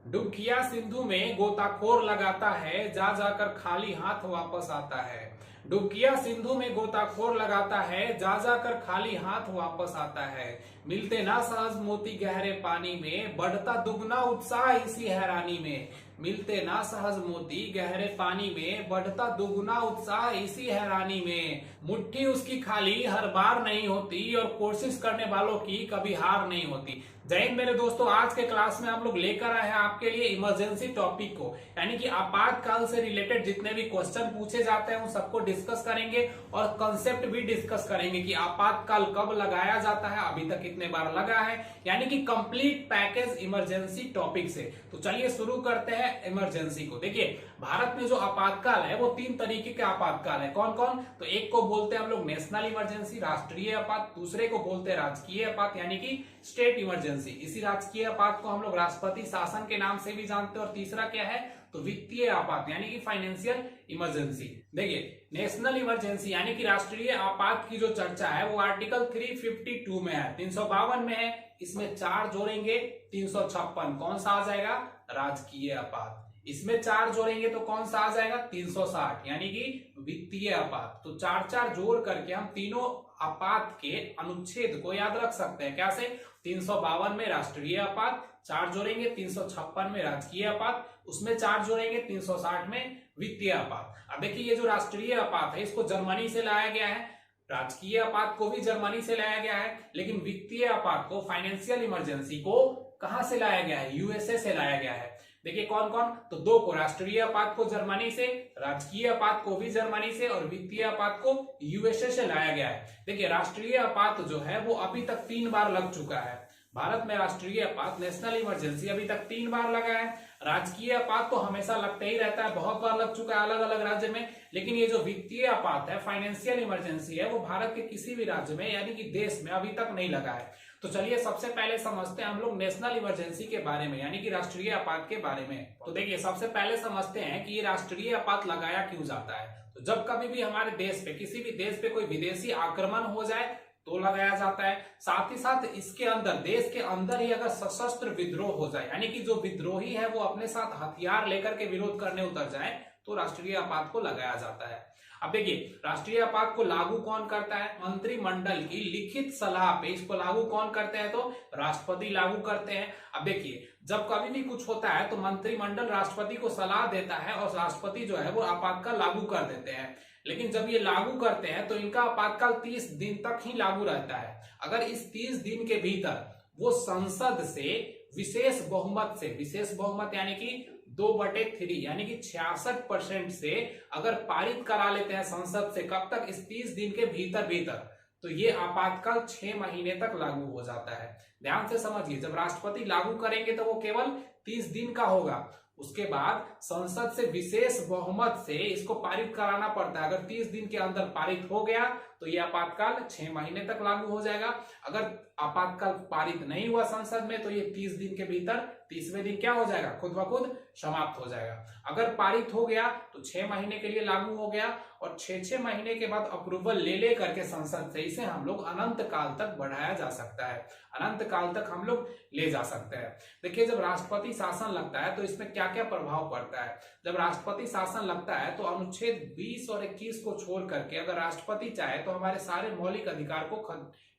डुबकिया सिंधु में गोताखोर लगाता है, जा जाकर खाली हाथ वापस आता है। डुबकिया सिंधु में गोताखोर लगाता है, जा जाकर खाली हाथ वापस आता है। मिलते ना सहज मोती गहरे पानी में, बढ़ता दुगना उत्साह इसी हैरानी में। मिलते ना सहज मोती गहरे पानी में, बढ़ता दुगना उत्साह इसी हैरानी में। मुट्ठी उसकी खाली हर बार नहीं होती, और कोशिश करने वालों की कभी हार नहीं होती। जय हिंद मेरे दोस्तों, आज के क्लास में हम लोग लेकर आए हैं आपके लिए इमरजेंसी टॉपिक को, यानी कि आपातकाल से रिलेटेड जितने भी क्वेश्चन पूछे जाते हैं उन सबको डिस्कस करेंगे और कंसेप्ट भी डिस्कस करेंगे कि आपातकाल कब लगाया जाता है, अभी तक कितने बार लगा है, यानी कि कंप्लीट पैकेज इमरजेंसी टॉपिक से। तो चलिए शुरू करते हैं इमरजेंसी को। देखिए, भारत में जो आपातकाल है वो 3 तरीके के आपातकाल है। कौन कौन? तो एक को बोलते हैं हम लोग नेशनल इमरजेंसी, राष्ट्रीय आपात। दूसरे को बोलते हैं राजकीय आपात, यानी कि स्टेट इमरजेंसी। इसी राजकीय आपात को हम लोग राष्ट्रपति शासन के नाम से भी जानते हैं। और तीसरा क्या है? तो वित्तीय आपात, यानी कि फाइनेंशियल इमरजेंसी। देखिए, नेशनल इमरजेंसी यानी कि राष्ट्रीय आपात की जो चर्चा है वो आर्टिकल 352 में है, 352 में है। इसमें 4 जोड़ेंगे 356, कौन सा आ जाएगा? राजकीय आपात। इसमें 4 जोड़ेंगे तो कौन सा आ जाएगा? 360, यानी कि वित्तीय आपात। तो 4 जोड़ करके हम तीनों आपात के अनुच्छेद को याद रख सकते हैं। कैसे? 352 में राष्ट्रीय आपात, 4 जोड़ेंगे 356 में राजकीय आपात, उसमें 4 जोड़ेंगे 360 में वित्तीय आपात। अब देखिए, ये जो राष्ट्रीय आपात है इसको जर्मनी से लाया गया है, राजकीय आपात को भी जर्मनी से लाया गया है, लेकिन वित्तीय आपात को, फाइनेंशियल इमरजेंसी को कहां से लाया गया है? यूएसए से लाया गया है। देखिए कौन कौन? तो 2 को, राष्ट्रीय आपात को जर्मनी से, राजकीय आपात को भी जर्मनी से, और वित्तीय आपात को यूएसए से लाया गया है। देखिए, राष्ट्रीय आपात जो है वो अभी तक 3 बार लग चुका है। भारत में राष्ट्रीय आपात, नेशनल इमरजेंसी अभी तक 3 बार लगा है। राजकीय आपात तो हमेशा लगता ही रहता है, बहुत बार लग चुका है अलग अलग राज्य में। लेकिन ये जो वित्तीय आपात है, फाइनेंशियल इमरजेंसी है, वो भारत के किसी भी राज्य में यानी कि देश में अभी तक नहीं लगा है। तो चलिए सबसे पहले समझते हैं हम लोग नेशनल इमरजेंसी के बारे में, यानी कि राष्ट्रीय आपात के बारे में। तो देखिए, सबसे पहले समझते हैं कि ये राष्ट्रीय आपात लगाया क्यों जाता है। तो जब कभी भी हमारे देश पे, किसी भी देश पे कोई विदेशी आक्रमण हो जाए तो लगाया जाता है। साथ ही साथ इसके अंदर, देश के अंदर ही अगर सशस्त्र विद्रोह हो जाए, यानी कि जो विद्रोही है वो अपने साथ हथियार लेकर के विरोध करने उतर जाए, तो राष्ट्रीय आपात को लगाया जाता है। अब देखिए, राष्ट्रीय आपात को लागू कौन करता है? मंत्रिमंडल की लिखित सलाह पे इसको लागू कौन करते हैं? तो राष्ट्रपति लागू करते हैं। अब देखिए, जब कभी भी कुछ होता है तो मंत्रिमंडल राष्ट्रपति को सलाह देता है और राष्ट्रपति जो है वो आपातकाल लागू कर देते हैं। लेकिन जब ये लागू करते हैं तो इनका आपातकाल 30 दिन तक ही लागू रहता है। अगर इस 30 दिन के भीतर वो संसद से विशेष बहुमत से, विशेष बहुमत यानी कि 2/3 यानी कि 66% से अगर पारित करा लेते हैं संसद से, कब तक? इस 30 दिन के भीतर, तो ये आपातकाल 6 महीने तक लागू हो जाता है। ध्यान से समझिए, जब राष्ट्रपति लागू करेंगे तो वो केवल 30 दिन का होगा। उसके बाद संसद से विशेष बहुमत से इसको पारित कराना पड़ता है। अगर 30 दिन के अंदर पारित हो गया तो ये आपातकाल 6 महीने तक लागू हो जाएगा। अगर आपातकाल पारित नहीं हुआ संसद में तो ये 30 दिन के भीतर 30वें दिन क्या हो जाएगा? खुद ब खुद समाप्त हो जाएगा। अगर पारित हो गया तो 6 महीने के लिए लागू हो गया, और 6 महीने के बाद अप्रूवल ले करके संसद से इसे हम लोग अनंत काल तक बढ़ाया जा सकता है, अनंत काल तक हम लोग ले जा सकते हैं। देखिए, जब राष्ट्रपति शासन लगता है तो इसमें क्या क्या प्रभाव पड़ता है। जब राष्ट्रपति शासन लगता है तो अनुच्छेद 20 और 21 को छोड़ करके अगर राष्ट्रपति चाहे तो हमारे सारे मौलिक अधिकार को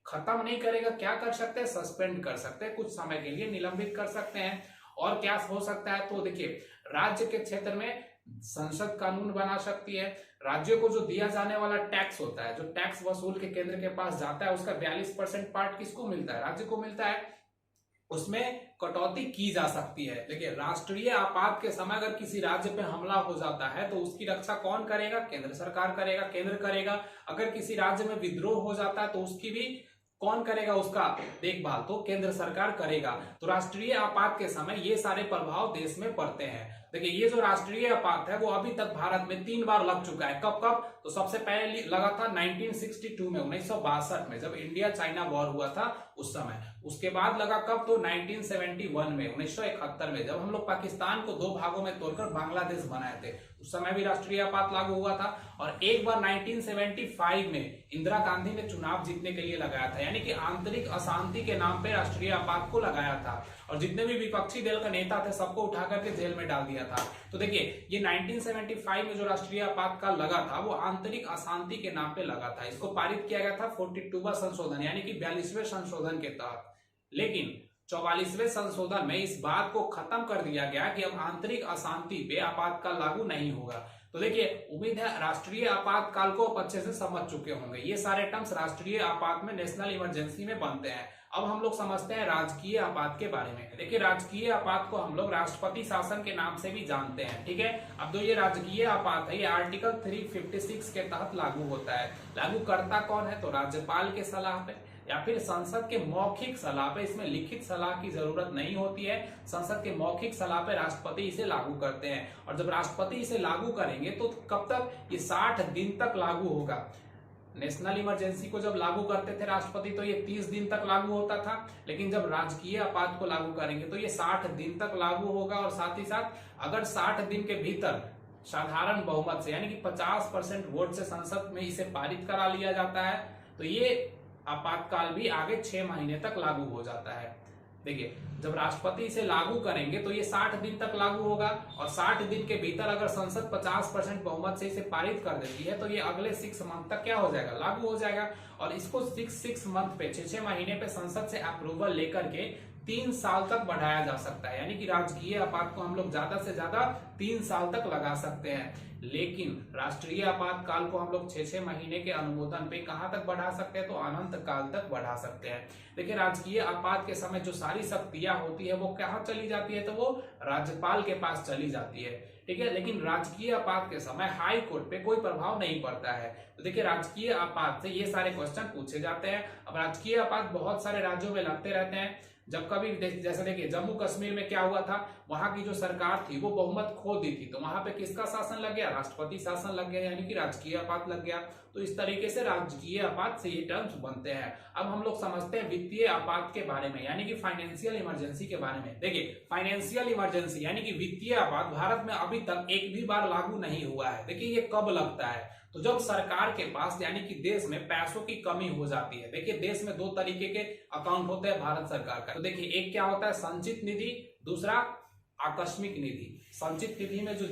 खत्म नहीं करेगा, क्या कर सकते हैं? सस्पेंड कर सकते हैं, कुछ समय के लिए निलंबित कर सकते हैं। और क्या हो सकता है? तो देखिए, राज्य के क्षेत्र में संसद कानून बना सकती है। राज्यों को जो दिया जाने वाला टैक्स होता है, जो टैक्स वसूल के केंद्र के पास जाता है, उसका 42% पार्ट किसको मिलता है? राज्य को मिलता है। उसमें कटौती की जा सकती है। देखिए, राष्ट्रीय आपात के समय अगर किसी राज्य पे हमला हो जाता है तो उसकी रक्षा कौन करेगा? केंद्र सरकार करेगा, केंद्र करेगा। अगर किसी राज्य में विद्रोह हो जाता है तो उसकी भी कौन करेगा? उसका देखभाल तो केंद्र सरकार करेगा। तो राष्ट्रीय आपात के समय ये सारे प्रभाव देश में पड़ते हैं। देखिए, ये जो राष्ट्रीय आपात है वो अभी तक भारत में 3 बार लग चुका है। कब कब? तो सबसे पहले लगा था 1962 में, 1962 में, जब इंडिया चाइना वॉर हुआ था उस समय। उसके बाद लगा कब? तो 1971 में, 1971 में, जब हम लोग पाकिस्तान को 2 भागों में तोड़कर बांग्लादेश बनाए थे, उस समय भी राष्ट्रीय आपात लागू हुआ था। और एक बार 1975 में इंदिरा गांधी ने चुनाव जीतने के लिए लगाया था, यानी कि आंतरिक अशांति के नाम पे राष्ट्रीय आपात को लगाया था। और जितने भी विपक्षी दल का नेता थे सबको उठा करके जेल में डाल दिया था। तो देखिए ये 1975 में जो राष्ट्रीय आपातकाल लगा था वो आंतरिक अशांति के नाम पे लगा था। इसको पारित किया गया था 42वां संशोधन यानी कि 42वें संशोधन के तहत। लेकिन 44वें संशोधन में इस बात को खत्म कर दिया गया कि अब आंतरिक अशांति पे आपातकाल लागू नहीं होगा। तो देखिए उम्मीद है राष्ट्रीय आपातकाल को आप अच्छे से समझ चुके होंगे। ये सारे टर्म्स राष्ट्रीय आपात में, नेशनल इमरजेंसी में बनते हैं। अब हम लोग समझते हैं राजकीय आपात के बारे में। देखिए राजकीय आपात को हम लोग राष्ट्रपति शासन के नाम से भी जानते हैं, ठीक है। अब जो ये राजकीय आपात है ये आर्टिकल 356 के तहत लागू होता है। लागू करता कौन है? तो राज्यपाल के सलाह पे या फिर संसद के मौखिक सलाह पे। इसमें लिखित सलाह की जरूरत नहीं होती है। संसद के मौखिक सलाह पे राष्ट्रपति इसे लागू करते हैं। और जब राष्ट्रपति इसे लागू करेंगे तो कब तक? ये 60 दिन तक लागू होगा। नेशनल इमरजेंसी को जब लागू करते थे राष्ट्रपति तो ये 30 दिन तक लागू होता था, लेकिन जब राजकीय आपात को लागू करेंगे तो ये 60 दिन तक लागू होगा। और साथ ही साथ अगर 60 दिन के भीतर साधारण बहुमत से यानी कि 50% वोट से संसद में इसे पारित करा लिया जाता है तो ये आपातकाल भी आगे 6 महीने तक लागू हो जाता है। देखिए जब राष्ट्रपति इसे लागू करेंगे तो ये 60 दिन तक लागू होगा और 60 दिन के भीतर अगर संसद 50% बहुमत से इसे पारित कर देती है तो ये अगले 6 मंथ तक क्या हो जाएगा? लागू हो जाएगा। और इसको 6 मंथ पे 6 महीने पे संसद से अप्रूवल लेकर के 3 साल तक बढ़ाया जा सकता है। यानी कि राजकीय आपात को हम लोग ज्यादा से ज्यादा 3 साल तक लगा सकते हैं। लेकिन राष्ट्रीय आपातकाल को हम लोग 6 महीने के अनुमोदन पे कहां तक बढ़ा सकते हैं? तो अनंत काल तक बढ़ा सकते हैं। देखिए राजकीय आपात के समय जो सारी शक्तियां होती है वो कहां चली जाती है? तो वो राज्यपाल के पास चली जाती है, ठीक है। लेकिन राजकीय आपात के समय हाई कोर्ट पे कोई प्रभाव नहीं पड़ता है। तो देखिए राजकीय आपात से ये सारे क्वेश्चन पूछे जाते हैं। अब राजकीय आपात बहुत सारे राज्यों में लगते रहते हैं। जब कभी जैसे देखिए जम्मू कश्मीर में क्या हुआ था, वहां की जो सरकार थी वो बहुमत खो दी थी तो वहां पे किसका शासन लग गया? राष्ट्रपति शासन लग गया, यानी कि राजकीय आपात लग गया। तो इस तरीके से राजकीय आपात से ये टर्म्स बनते हैं। अब हम लोग समझते हैं वित्तीय आपात के बारे में यानी कि फाइनेंशियल इमरजेंसी के बारे में। देखिए फाइनेंशियल इमरजेंसी यानी कि वित्तीय आपात भारत में अभी तक एक भी बार लागू नहीं हुआ है। देखिए ये कब लगता है? तो जब सरकार के पास यानी कि देश में पैसों की कमी हो जाती है। देखिए देश में 2 तरीके के अकाउंट होते हैं भारत सरकार का। तो देखिए एक क्या होता है? संचित निधि, दूसरा आकस्मिक निधि। संचित निधि में जो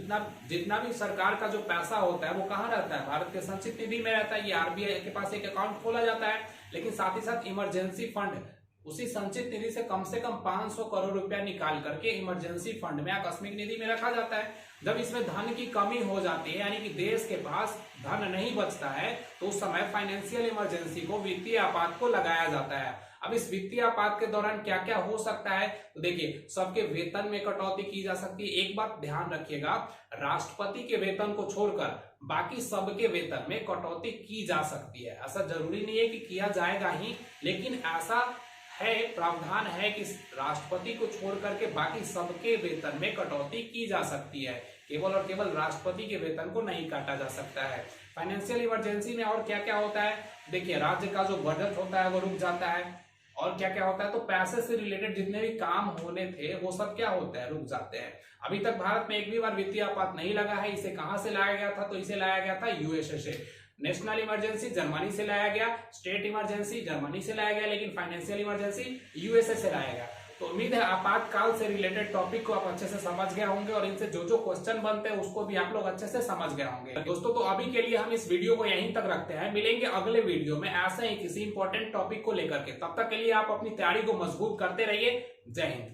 जितना भी सरकार का जो पैसा होता है वो कहाँ रहता है? भारत के संचित निधि में रहता है। ये आरबीआई के पास एक अकाउंट खोला जाता है। लेकिन साथ ही साथ इमरजेंसी फंड उसी संचित निधि से कम 500 करोड़ रुपया निकाल करके इमरजेंसी फंड में, आकस्मिक निधि में रखा जाता है। जब इसमें धन की कमी हो जाती है यानी कि देश के पास धन नहीं बचता है तो उस समय फाइनेंशियल इमरजेंसी को, वित्तीय आपात को लगाया जाता है। अब इस वित्तीय आपात के दौरान क्या क्या हो सकता है? तो देखिए सबके वेतन में कटौती की जा सकती है। एक बात ध्यान रखिएगा, राष्ट्रपति के वेतन को छोड़कर बाकी सबके वेतन में कटौती की जा सकती है। ऐसा जरूरी नहीं है कि किया जाएगा ही, लेकिन ऐसा है, प्रावधान है कि राष्ट्रपति को छोड़ करके बाकी सबके वेतन में कटौती की जा सकती है। केवल और केवल राष्ट्रपति के वेतन को नहीं काटा जा सकता है। फाइनेंशियल इमरजेंसी में और क्या क्या होता है? देखिए राज्य का जो बजट होता है वो रुक जाता है। और क्या क्या होता है? तो पैसे से रिलेटेड जितने भी काम होने थे वो सब क्या होता है? रुक जाते हैं। अभी तक भारत में एक भी बार वित्तीय आपात नहीं लगा है। इसे कहां से लाया गया था? तो इसे लाया गया था यूएसए से। नेशनल इमरजेंसी जर्मनी से लाया गया, स्टेट इमरजेंसी जर्मनी से लाया गया, लेकिन फाइनेंशियल इमरजेंसी यूएसए से लाया गया। तो उम्मीद है आपातकाल से रिलेटेड टॉपिक को आप अच्छे से समझ गए होंगे और इनसे जो जो क्वेश्चन बनते हैं उसको भी आप लोग अच्छे से समझ गए होंगे। दोस्तों तो अभी के लिए हम इस वीडियो को यहीं तक रखते हैं। मिलेंगे अगले वीडियो में ऐसे ही किसी इंपॉर्टेंट टॉपिक को लेकर के। तब तक के लिए आप अपनी तैयारी को मजबूत करते रहिए। जय हिंद।